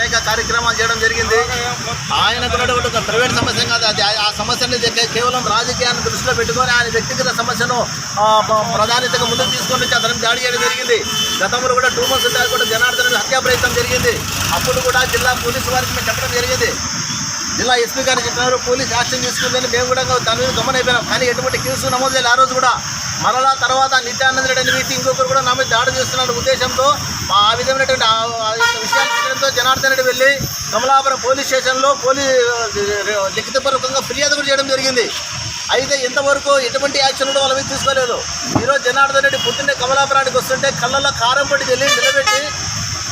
అనేక కార్యక్రమాలు చేయడం జరిగింది. ఆయనకున్నటువంటి ఒక ప్రైవేట్ సమస్య కాదు అది. ఆ సమస్యని కేవలం రాజకీయాన్ని దృష్టిలో పెట్టుకొని ఆయన వ్యక్తిగత సమస్యను ప్రాధాన్యతగా ముందుకు తీసుకొని వచ్చి అతను దాడి చేయడం జరిగింది. గతంలో కూడా 2 months దాకా కూడా జనార్దన్ హత్యా ప్రయత్నం జరిగింది. అప్పుడు కూడా జిల్లా పోలీసు వారికి మేము చెప్పడం జరిగింది. జిల్లా ఎస్పీ గారు చెప్పినారు, పోలీస్ యాక్షన్ తీసుకుందని మేము కూడా దాని మీద గమనైపోయినాం. కానీ ఎటువంటి కేసు నమోదు చేయాలి. ఆ రోజు కూడా మరలా తర్వాత నిత్యానంద రెడ్డి అనే వ్యక్తి ఇంకొకరు కూడా నా మీద దాడి చేస్తున్న ఉద్దేశంతో ఆ విధమైనటువంటి విషయాలు చెప్పడంతో జనార్దన్ రెడ్డి వెళ్ళి కమలాపురం పోలీస్ స్టేషన్లో లిఖితపూర్వకంగా ఫిర్యాదు కూడా చేయడం జరిగింది. అయితే ఇంతవరకు ఎటువంటి యాక్షన్ కూడా వాళ్ళ మీద తీసుకోలేదు. ఈరోజు జనార్దన్ రెడ్డి పుట్టిన కమలాపురానికి వస్తుంటే కళ్ళల్లో కారం పట్టి వెళ్ళి నిలబెట్టి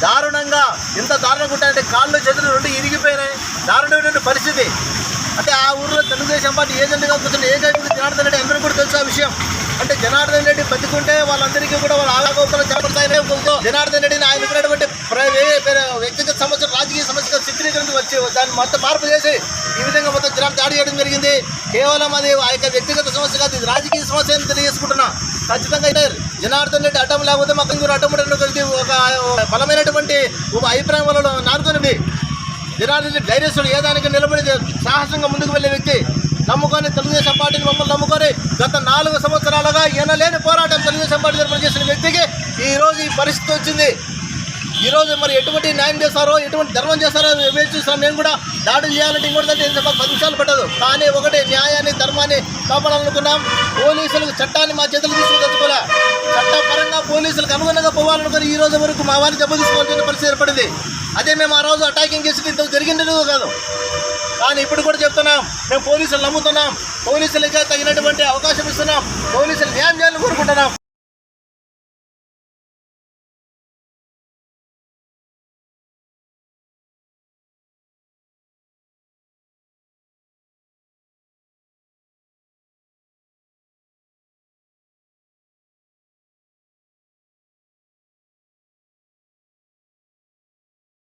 దారుణంగా ఎంత దారుణంగా ఉంటాయంటే కాళ్ళు చేతులు 2 ఇరిగిపోయినాయి. దారుణమైనటువంటి పరిస్థితి. అంటే ఆ ఊరిలో తెలుగుదేశం పార్టీ ఏజెంట్గా కూర్చున్న ఏకైక జనార్దన్ రెడ్డి అందరూ కూడా తెలుసు ఆ విషయం. అంటే జనార్దన్ రెడ్డి బతికుంటే వాళ్ళందరికీ కూడా వాళ్ళ ఆగోకలు చేపడతాయనే జనార్దన్ రెడ్డిని ఆయనకున్నటువంటి వ్యక్తిగత సమస్య రాజకీయ సమస్యగా చిత్రీకరించి వచ్చి దాన్ని మొత్తం మార్పు చేసి ఈ విధంగా మొత్తం జనాలు దాడి చేయడం జరిగింది. కేవలం అది ఆ యొక్క వ్యక్తిగత సమస్య కాదు, ఇది రాజకీయ సమస్య అని తెలియజేసుకుంటున్నా. ఖచ్చితంగా జనార్దన్ రెడ్డి అడ్డం లేకపోతే మాకు ఇంకొక అడ్డం ఒక బలమైనటువంటి ఒక అభిప్రాయం వల్ల నానుకునింది. జనార్దన్ రెడ్డి ధైర్యస్తుడు, ఏ దానికి నిలబడి సాహసంగా ముందుకు వెళ్ళే వ్యక్తి. నమ్ముకొని తెలుగుదేశం పార్టీని మమ్మల్ని నమ్ముకొని గత 4 సంవత్సరాలుగా ఎనలేని పోరాటం తెలుగుదేశం పార్టీ తరఫున చేసిన వ్యక్తికి ఈరోజు ఈ పరిస్థితి వచ్చింది. ఈరోజు మరి ఎటువంటి న్యాయం చేస్తారో ఎటువంటి ధర్మం చేస్తారో వేచి చూస్తాం. మేము కూడా దాడులు చేయాలంటే ఇంకోటిదంటే 10 నిమిషాలు పట్టదు. కానీ ఒకటే న్యాయాన్ని ధర్మాన్ని కాపాడాలనుకున్నాం. పోలీసులకు చట్టాన్ని మా చేతులు తీసుకుని చట్టపరంగా పోలీసులకు అనుగుణంగా పోవాలనుకుని ఈ రోజు వరకు మా వారిని దెబ్బ తీసుకోవాల్సిన పరిస్థితి ఏర్పడింది. అదే మేము ఆ రోజు అటాకింగ్ చేసి ఇంత జరిగింది కాదు. కానీ ఇప్పుడు కూడా చెప్తున్నాం, మేము పోలీసులు నమ్ముతున్నాం, పోలీసులకే తగినటువంటి అవకాశం ఇస్తున్నాం, పోలీసులు న్యాయం చేయాలని కోరుకుంటున్నాం.